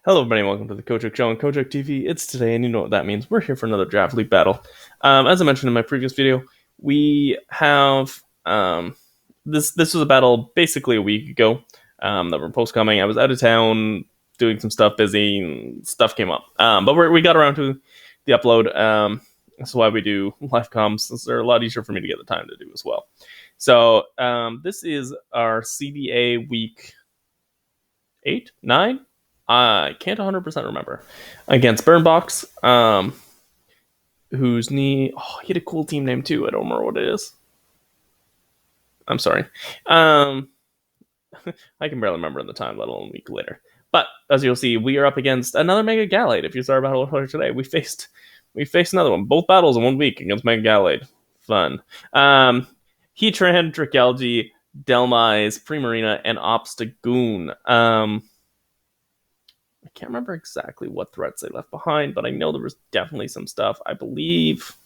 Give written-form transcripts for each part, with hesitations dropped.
Hello, everybody, and welcome to the Kojak Show on Kojak TV. It's today, and you know what that means. We're here for another Draft League battle. As I mentioned in my previous video, we have this. This was a battle basically a week ago that we're post coming. I was out of town doing some stuff, busy, and stuff came up. But we got around to the upload. That's why we do live comms. They're a lot easier for me to get the time to do as well. So this is our CDA week 8, 9. I can't 100% remember. Against Burnbox, whose knee... Oh, he had a cool team name too. I don't remember what it is. I'm sorry. I can barely remember in the time, let alone a week later. But, as you'll see, we are up against another Mega Gallade. If you saw our battle today, we faced another one. Both battles in 1 week against Mega Gallade. Fun. Heatran, Dragalge, Delmise, Primarina, and Obstagoon. I can't remember exactly what threats they left behind, but I know there was definitely some stuff. I believe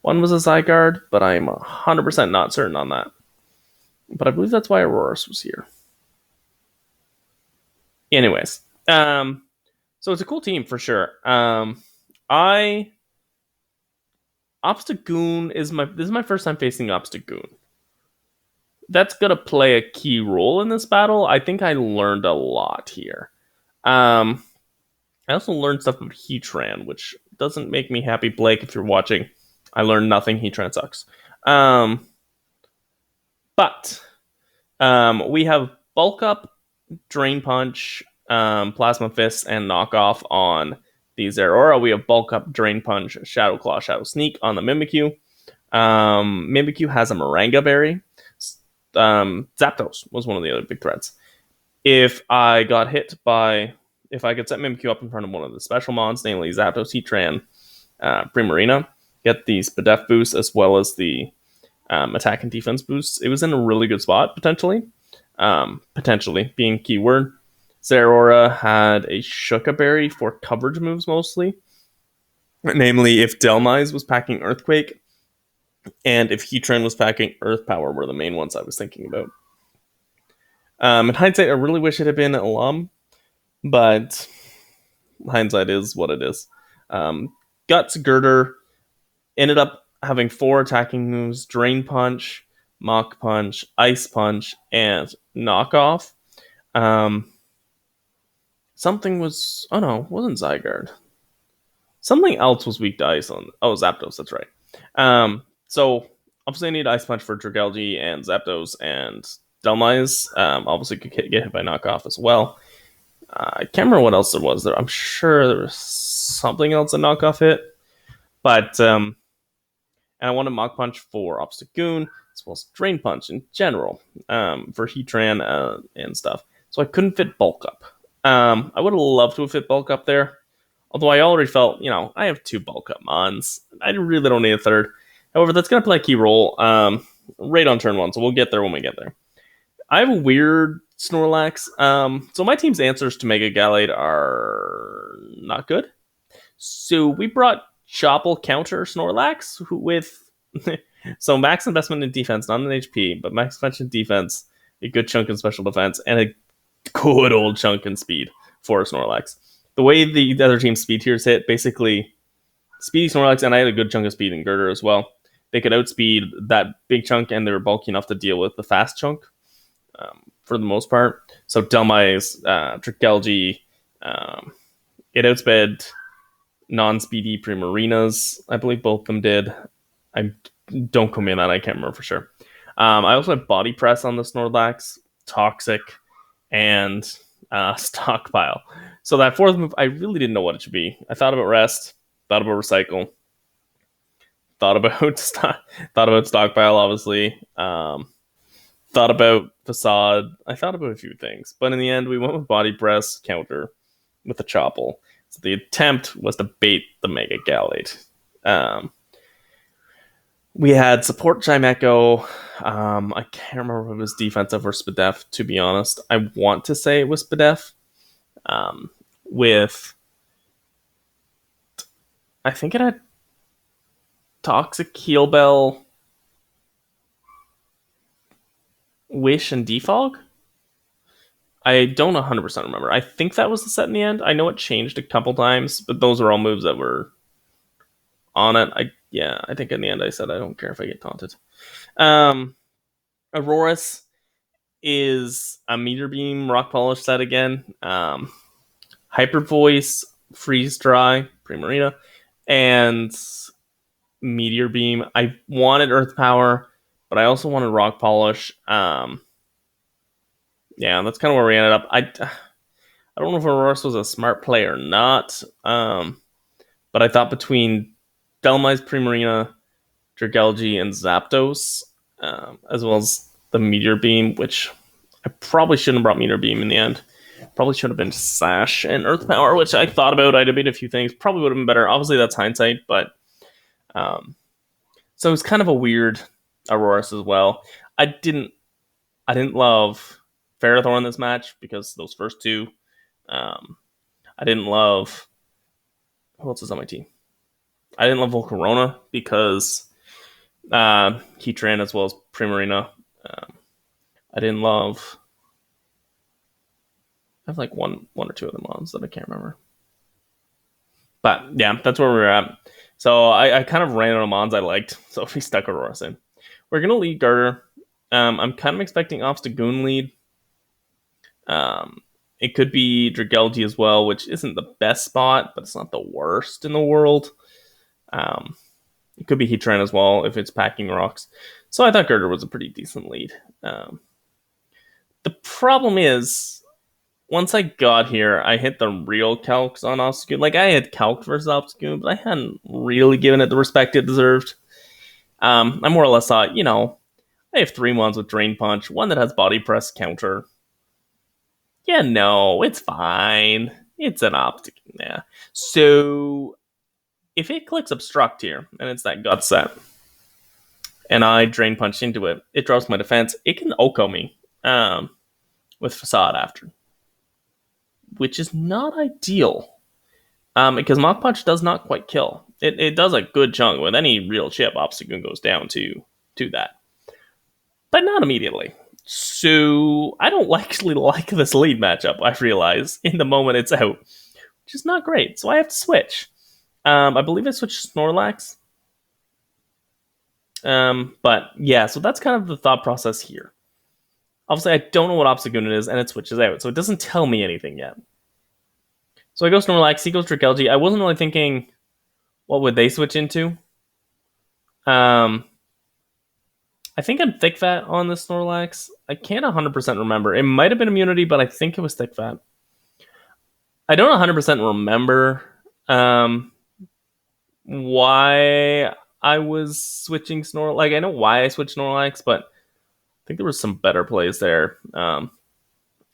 one was a Zygarde, but I'm 100% not certain on that. But I believe that's why Auroras was here. Anyways, so it's a cool team for sure. Obstagoon is this is my first time facing Obstagoon. That's gonna play a key role in this battle. I think I learned a lot here. I also learned stuff about Heatran, which doesn't make me happy, Blake, if you're watching. I learned nothing. Heatran sucks. But we have Bulk Up, Drain Punch, Plasma Fist, and Knockoff on the Zeraora. We have Bulk Up, Drain Punch, Shadow Claw, Shadow Sneak on the Mimikyu. Mimikyu has a Moranga Berry. Zapdos was one of the other big threats. If I could set Mimikyu up in front of one of the special mons, namely Zapdos, Heatran, Primarina, get the Spadef boost as well as the attack and defense boosts, it was in a really good spot, potentially. Potentially being keyword. Zeraora had a Shuka Berry for coverage moves mostly. Namely, if Delmise was packing Earthquake, and if Heatran was packing Earth Power were the main ones I was thinking about. In hindsight, I really wish it had been Alum, but hindsight is what it is. Guts Girder ended up having 4 attacking moves: Drain Punch, Mach Punch, Ice Punch, and Knockoff. Something was... Oh no, it wasn't Zygarde. Something else was weak to Ice on... Oh, Zapdos, that's right. So, obviously I need Ice Punch for Dragalge and Zapdos and Delmise. Obviously could get hit by Knockoff as well. I can't remember what else there was there. I'm sure there was something else that Knockoff hit. But, and I wanted Mach Punch for Obstagoon, as well as Drain Punch in general, for Heatran and stuff. So I couldn't fit Bulk Up. I would have loved to have fit Bulk Up there. Although I already felt, I have 2 Bulk Up mons. I really don't need a third. However, that's going to play a key role right on turn 1, so we'll get there when we get there. I have a weird Snorlax. So my team's answers to Mega Gallade are not good. So we brought Chople counter Snorlax with... so max investment in defense, not in HP, but max investment in defense, a good chunk in special defense, and a good old chunk in speed for Snorlax. The way the other team's speed tiers hit, basically, Speedy Snorlax, and I had a good chunk of speed in Girder as well. They could outspeed that big chunk, and they were bulky enough to deal with the fast chunk for the most part. So Delmise, Dragalge, it outsped non-speedy Primarinas. I believe both of them did. I don't come in on that. I can't remember for sure. I also have Body Press on the Snorlax, Toxic, and Stockpile. So that 4th move, I really didn't know what it should be. I thought about Rest, thought about Recycle, thought about Stockpile, obviously. Thought about Facade. I thought about a few things, but in the end, we went with Body Press counter with the Chople. So the attempt was to bait the Mega Gallade. We had support Chimecho. I can't remember if it was defensive or Spadef, to be honest. I want to say it was Spadef. With... I think it had Toxic, Heal Bell, Wish, and Defog. I don't 100% remember. I think that was the set in the end. I know it changed a couple times, but those are all moves that were on it. I think in the end I said I don't care if I get taunted. Um, Aurora's is a meteor beam rock polish set again. Hyper voice, freeze dry, Primarina, and meteor beam. I wanted earth power, but I also wanted rock polish. Yeah, that's kind of where we ended up. I don't know if Auroras was a smart play or not. But I thought between Dhelmise, Primarina, Dragalge, and Zapdos, as well as the Meteor Beam, which I probably shouldn't have brought Meteor Beam in the end. Probably should have been Sash and Earth Power, which I thought about. I debated a few things. Probably would have been better. Obviously, that's hindsight, but so it's kind of a weird Auroras as well. I didn't love Ferrothorn in this match because those first two. I didn't love who else is on my team. I didn't love Volcarona because Heatran as well as Primarina. I didn't love. I have like one or two other mons that I can't remember. But yeah, that's where we're at. So I kind of ran out of mons I liked, so we stuck Auroras in. We're gonna lead Garter. I'm kind of expecting Obstagoon lead. It could be Dragalge as well, which isn't the best spot, but it's not the worst in the world. It could be Heatran as well if it's packing rocks. So I thought Garter was a pretty decent lead. The problem is, once I got here, I hit the real calcs on Obstagoon. Like, I had calced versus Obstagoon, but I hadn't really given it the respect it deserved. I more or less thought, I have 3 mons with Drain Punch, one that has Body Press counter. Yeah, no, it's fine. It's an Obstagoon, yeah. So, if it clicks Obstruct here, and it's that gut set, and I Drain Punch into it, it drops my defense, it can Oko me with Facade after. Which is not ideal. Because Mach Punch does not quite kill. It does a good chunk. With any real chip, Obstagoon goes down to that. But not immediately. So I don't actually like this lead matchup, I realize, in the moment it's out. Which is not great. So I have to switch. I believe I switched Snorlax. But yeah, so that's kind of the thought process here. Obviously, I don't know what Obstagoon is, and it switches out, so it doesn't tell me anything yet. So I go Snorlax, he goes Dragalge. I wasn't really thinking, what would they switch into? I think I'm Thick Fat on the Snorlax. I can't 100% remember. It might have been Immunity, but I think it was Thick Fat. I don't 100% remember why I was switching Snorlax. Like, I know why I switched Snorlax, but I think there was some better plays there. I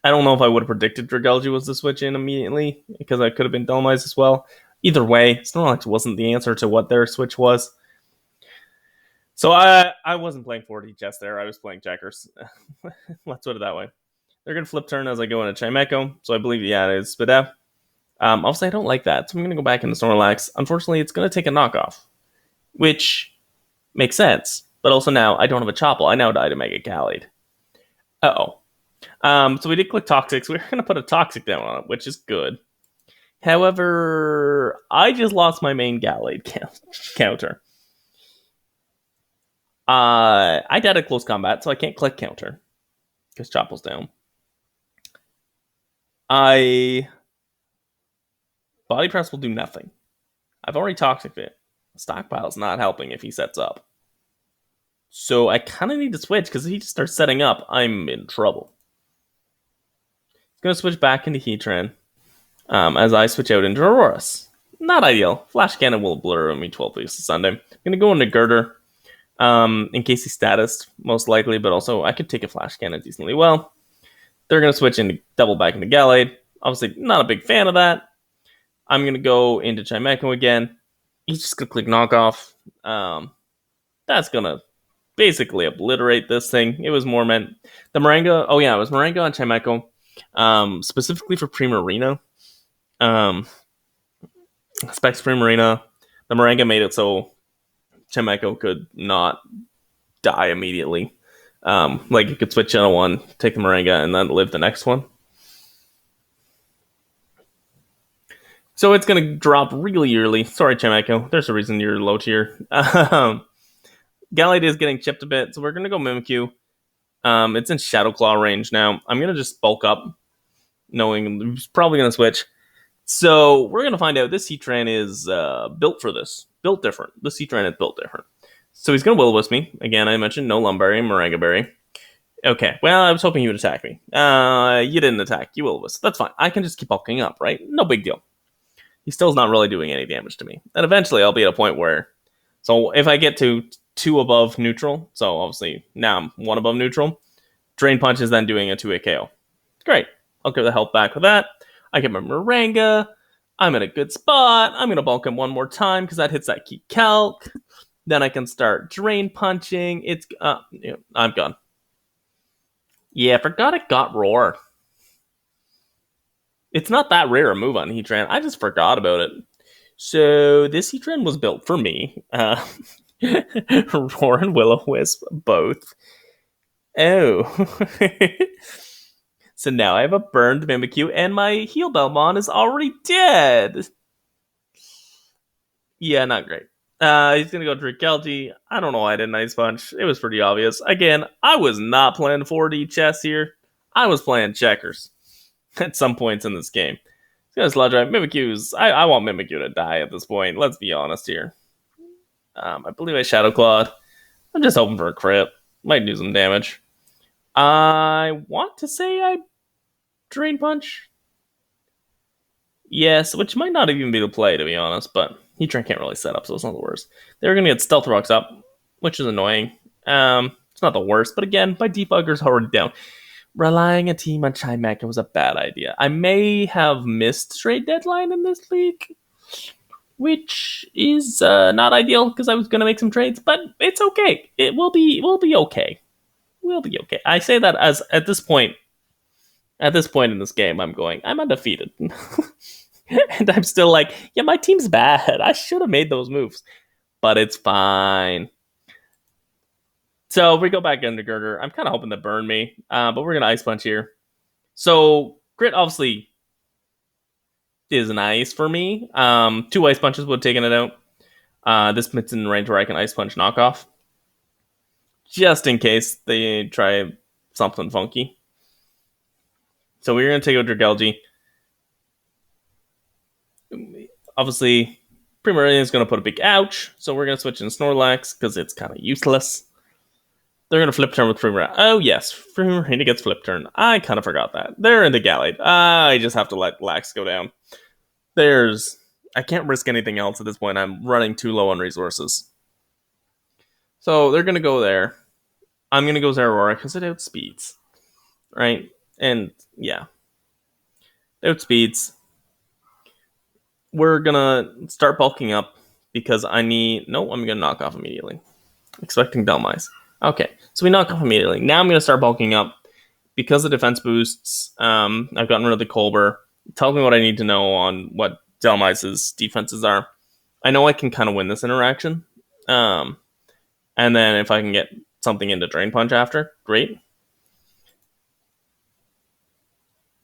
don't know if I would have predicted Dragalge was the switch in immediately, because I could have been Dhelmise as well. Either way, Snorlax wasn't the answer to what their switch was. So I wasn't playing 4D chess there. I was playing checkers. Let's put it that way. They're going to flip turn as I go into Chimecho. So I believe, yeah, it is Spadef. Obviously, I don't like that. So I'm going to go back into Snorlax. Unfortunately, it's going to take a knockoff, which makes sense. But also now, I don't have a Chople. I now die to Mega Khalid. Uh-oh. So we did click Toxic. So we're going to put a Toxic down on it, which is good. However, I just lost my main Khalid counter. I died at close combat, so I can't click counter because Chopel's down. Body Press will do nothing. I've already Toxic it. Stockpile's not helping if he sets up. So I kind of need to switch, because if he just starts setting up, I'm in trouble. He's going to switch back into Heatran as I switch out into Auroras. Not ideal. Flash Cannon will blur me 12 weeks to Sunday. I'm going to go into Girder in case he's status, most likely, but also I could take a Flash Cannon decently well. They're going to switch into double back into Gallade. Obviously, not a big fan of that. I'm going to go into Chimecho again. He's just going to click Knockoff. That's going to basically obliterate this thing. It was more meant... The Moringa... Oh, yeah, it was Moringa on Chimecho. Specifically for Primarina. Specs Primarina. The Moringa made it so Chimecho could not die immediately. Like, you could switch channel 1, take the Moringa, and then live the next one. So it's going to drop really early. Sorry, Chimecho. There's a reason you're low tier. Gallade is getting chipped a bit, so we're going to go Mimikyu. It's in Shadow Claw range now. I'm going to just bulk up, knowing he's probably going to switch. So we're going to find out this Heatran is built for this. Built different. This Heatran is built different. So he's going to Will-O-Wisp me. Again, I mentioned no Lumberry, Moringa Berry. Okay, well, I was hoping you would attack me. You didn't attack. You Will-O-Wisp. That's fine. I can just keep bulking up, right? No big deal. He still's not really doing any damage to me. And eventually I'll be at a point where... So if I get to 2 above neutral, so obviously now I'm 1 above neutral, Drain Punch is then doing a 2-hit KO. Great. I'll give the health back with that. I get my Moringa. I'm in a good spot. I'm going to bulk him one more time because that hits that key calc. Then I can start Drain Punching. It's... I'm gone. Yeah, I forgot it got Roar. It's not that rare a move on Heatran. I just forgot about it. So this Heatran was built for me. Roar and Will-O-Wisp both. Oh. So now I have a burned Mimikyu and my Heal Belmont is already dead. Yeah, not great. He's going to go Dragalge. I don't know why I did Ice Punch. It was pretty obvious. Again, I was not playing 4D chess here. I was playing checkers at some points in this game. He's going to Sludge Drive. Mimikyu's... I want Mimikyu to die at this point. Let's be honest here. I believe I Shadow Clawed. I'm just hoping for a crit. Might do some damage. I want to say I Drain Punch. Yes, which might not even be the play, to be honest, but Heatran can't really set up, so it's not the worst. They're going to get Stealth Rocks up, which is annoying. It's not the worst, but again, my Debugger's already down. Relying a team on Chimecha was a bad idea. I may have missed trade deadline in this league, which is not ideal because I was going to make some trades, but it's okay. We'll be okay. We'll be okay. I say that as at this point in this game, I'm undefeated. And I'm still like, yeah, my team's bad. I should have made those moves. But it's fine. So we go back into Girder. I'm kind of hoping to burn me, but we're going to Ice Punch here. So Grit obviously is nice for me. 2 Ice Punches would have taken it out. This puts in range where I can Ice Punch knockoff. Just in case they try something funky. So we're going to take out Dragalge. Obviously, Primarina is going to put a big ouch, so we're going to switch in Snorlax because it's kind of useless. They're going to flip turn with Primarina. Oh, yes, Primarina gets flip turn. I kind of forgot that. They're into Gallade. I just have to let Lax go down. I can't risk anything else at this point. I'm running too low on resources. So they're going to go there. I'm going to go Zeraora because it outspeeds. Right? And, yeah. It outspeeds. We're gonna start bulking up because I'm gonna knock off immediately. Expecting Delmise. Okay, so we knock off immediately. Now I'm gonna start bulking up because of defense boosts. I've gotten rid of the Colbur. Tell me what I need to know on what Delmise's defenses are. I know I can kind of win this interaction. And then if I can get something into Drain Punch after, great.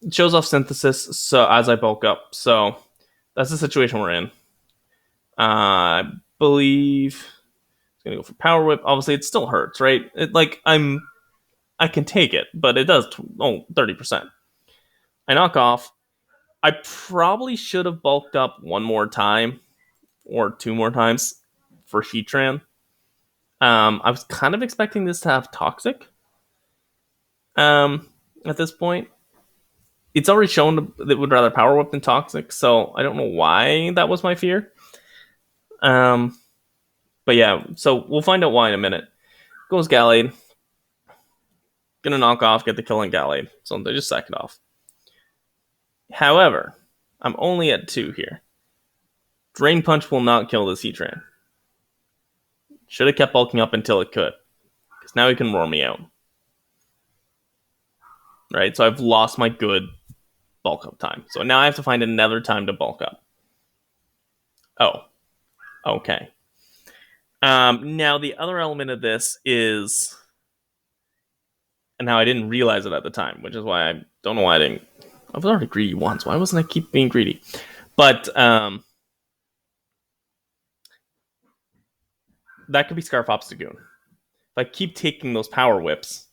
It shows off Synthesis so as I bulk up, so that's the situation we're in. I believe it's gonna go for Power Whip. Obviously, it still hurts, right? I can take it, but it does 30%. I knock off. I probably should have bulked up one more time or 2 more times for Heatran. I was kind of expecting this to have Toxic. At this point, it's already shown that it would rather Power Whip than Toxic, so I don't know why that was my fear. But yeah, so we'll find out why in a minute. Goes Gallade. Gonna knock off, get the kill on Gallade. So they just sack it off. However, I'm only at 2 here. Drain Punch will not kill this Heatran. Should have kept bulking up until it could. Because now he can roar me out. Right, so I've lost my good bulk up time. So now I have to find another time to bulk up. Oh. Okay. Now the other element of this is... And now I didn't realize it at the time, which is why I don't know why I didn't... I was already greedy once. Why wasn't I keep being greedy? But that could be Scarf Obstagoon. If I keep taking those power whips,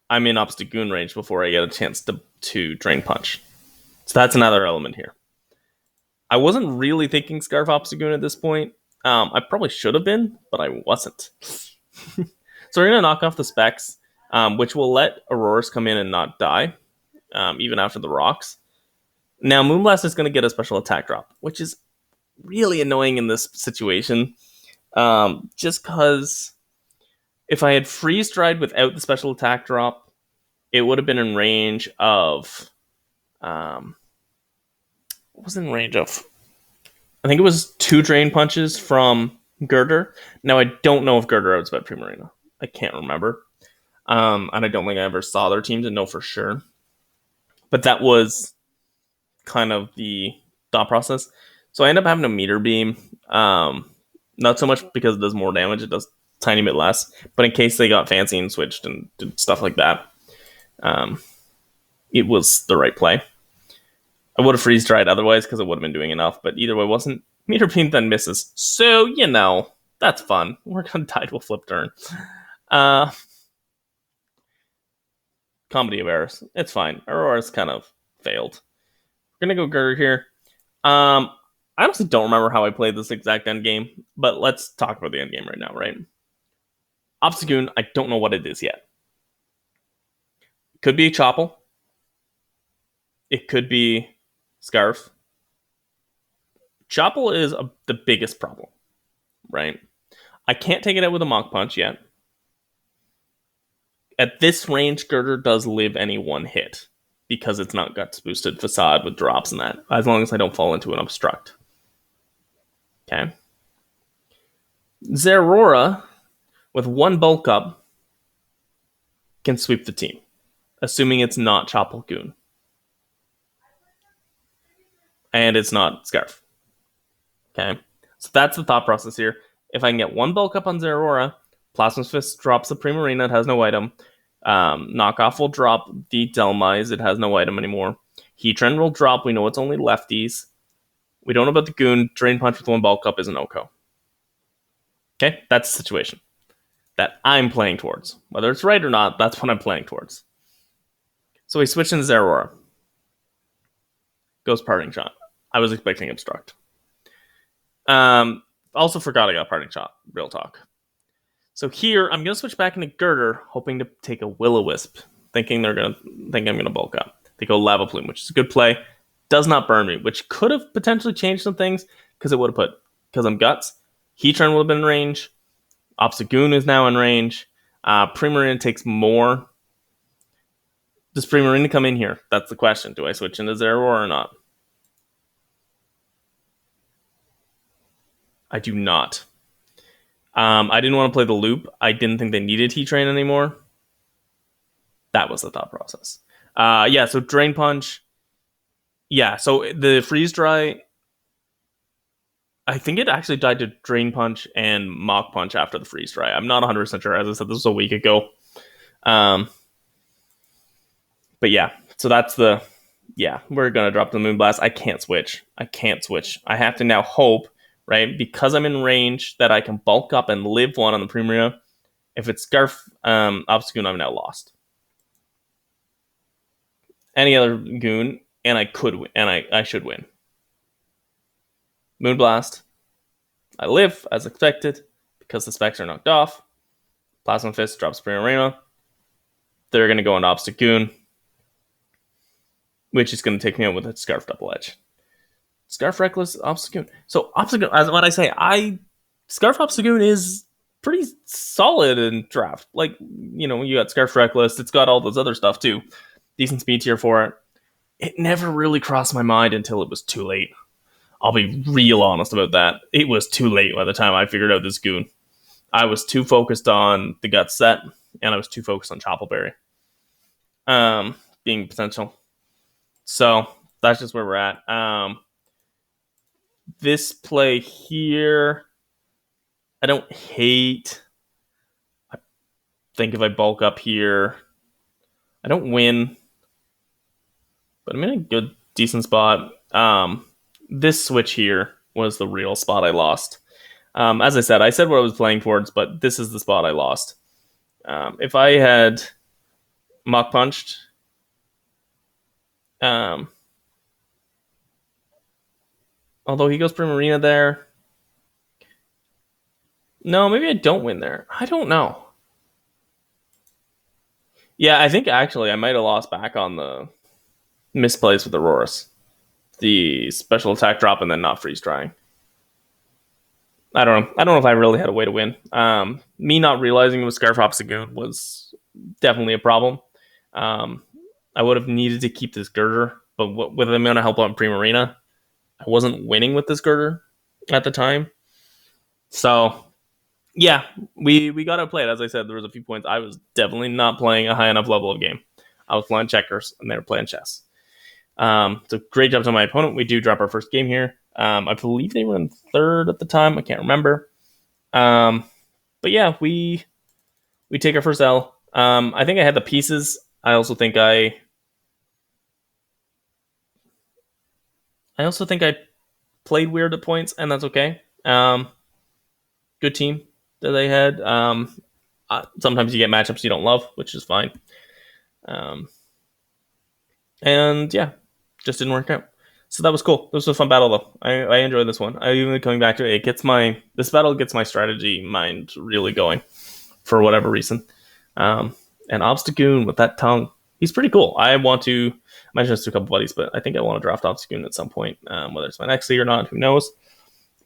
I'm in Obstagoon range before I get a chance to Drain Punch. So that's another element here. I wasn't really thinking Scarf Obstagoon at this point. I probably should have been, but I wasn't. So we're going to knock off the specs, which will let Auroras come in and not die, even after the rocks. Now, Moonblast is going to get a special attack drop, which is really annoying in this situation. Just because if I had Freeze Dried without the special attack drop, it would have been in range of. What was in range of? I think it was 2 Drain Punches from Girder. Now, I don't know if Girder outsped Primarina. I can't remember. And I don't think I ever saw their team to know for sure. But that was kind of the thought process. So I end up having a Meter Beam. Not so much because it does more damage, it does a tiny bit less. But in case they got fancy and switched and did stuff like that, it was the right play. I would have freeze dried otherwise because it would have been doing enough, but either way, wasn't. Meter Beam then misses. So, that's fun. We're going to die to a flip turn. Comedy of errors. It's fine. Aurora's kind of failed. We're going to go Girder here. I honestly don't remember how I played this exact end game, but let's talk about the end game right now, right? Obstagoon, I don't know what it is yet. It could be Choppel. It could be Scarf. Choppel is the biggest problem, right? I can't take it out with a Mach Punch yet. At this range, Girder does live any one hit because it's not Guts boosted Facade with drops and that, as long as I don't fall into an Obstruct. Okay. Zeraora, with 1 bulk up, can sweep the team, assuming it's not Choppel Goon. And it's not Scarf. Okay. So that's the thought process here. If I can get 1 bulk up on Zeraora, Plasma Fist drops the Primarina, it has no item. Knockoff will drop the Delmise, it has no item anymore. Heatran will drop, we know it's only lefties. We don't know about the Goon. Drain Punch with 1 bulk up is an Oko. Okay, that's the situation that I'm playing towards. Whether it's right or not, that's what I'm playing towards. So we switch into Zeraora. Goes Parting Shot. I was expecting Obstruct. Also forgot I got Parting Shot. Real talk. So here, I'm going to switch back into Girder, hoping to take a Will-O-Wisp, thinking I'm going to bulk up. They go Lava Plume, which is a good play. Does not burn me, which could have potentially changed some things, because it would have put, because I'm Guts, Heatran would have been in range, Obstagoon is now in range, Primarina takes more. Does Primarina come in here? That's the question. Do I switch into Zeraora or not? I do not. I didn't want to play the loop. I didn't think they needed Heatran anymore. That was the thought process. So Drain Punch. Yeah, so the Freeze Dry, I think it actually died to Drain Punch and Mach Punch after the Freeze Dry. I'm not 100% sure. As I said, this was a week ago. But yeah, so that's the... Yeah, we're going to drop the Moonblast. I can't switch. I have to now hope, right, because I'm in range, that I can bulk up and live 1 on the Primarina. If it's Scarf Obstagoon, I'm now lost. Any other Goon, and I could win, and I should win. Moonblast. I live, as expected, because the specs are knocked off. Plasma Fist drops Primarina. They're going to go into Obstagoon, which is going to take me out with a Scarf Double Edge. Scarf Reckless, Obstagoon. So Obstagoon, as what I say, Scarf Obstagoon is pretty solid in draft. Like, you got Scarf Reckless, it's got all those other stuff too. Decent speed tier for it. It never really crossed my mind until it was too late. I'll be real honest about that. It was too late by the time I figured out this Goon. I was too focused on the Gut set, and I was too focused on Choppleberry being potential. So that's just where we're at. This play here, I don't hate. I think if I bulk up here, I don't win, but I'm in a good, decent spot. this switch here was the real spot I lost. As I said what I was playing towards, but this is the spot I lost. If I had Mach punched, um, although he goes Primarina there, no, maybe I don't win there. I don't know. Yeah, I think actually I might have lost back on the misplays with Auroras, the special attack drop and then not freeze drying. I don't know. I don't know if I really had a way to win. Me not realizing it was Scarf Obstagoon was definitely a problem. Um, I would have needed to keep this girder, but with the amount of help on Primarina, I wasn't winning with this girder at the time. So yeah, we got to play it. As I said, there was a few points I was definitely not playing a high enough level of game. I was playing checkers and they were playing chess. So great job to my opponent. We do drop our first game here. I believe they were in third at the time. I can't remember. But yeah, we take our first L. I think I had the pieces. I also think I played weird at points, and that's okay. Good team that they had. Sometimes you get matchups you don't love, which is fine. Um, and yeah, just didn't work out. So that was cool. This was a fun battle though. I enjoyed this one. I even coming back to it, this battle gets my strategy mind really going for whatever reason. And Obstagoon with that tongue, he's pretty cool. I want to mention this to a couple buddies, but I think I want to draft Obstagoon at some point. Whether it's my next league or not, who knows?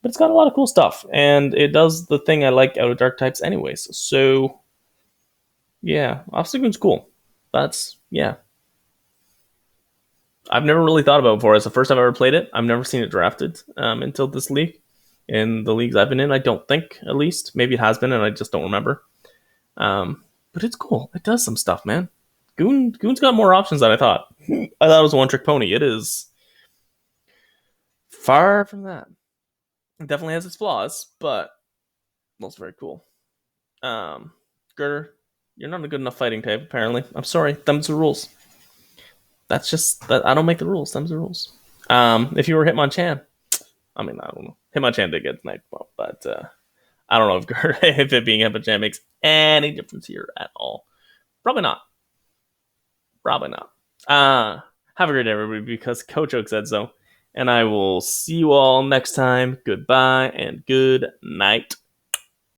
But it's got a lot of cool stuff, and it does the thing I like out of dark types, anyways. So yeah, Obstagoon's cool. That's yeah. I've never really thought about it before. It's the first time I've ever played it. I've never seen it drafted until this league. In the leagues I've been in, I don't think, at least. Maybe it has been, and I just don't remember. But it's cool. It does some stuff, man. Goon's got more options than I thought. I thought it was a one-trick pony. It is far from that. It definitely has its flaws, but it's very cool. Girder, you're not a good enough fighting type, apparently. I'm sorry. Them's the rules. That's just that I don't make the rules. Them's the rules. If you were Hitmonchan, I mean, I don't know. Hitmonchan did get Night Bump, but I don't know if it being Hitmonchan makes any difference here at all. Probably not. Probably not. Have a great day, everybody, because Coach Oak said so. And I will see you all next time. Goodbye and good night.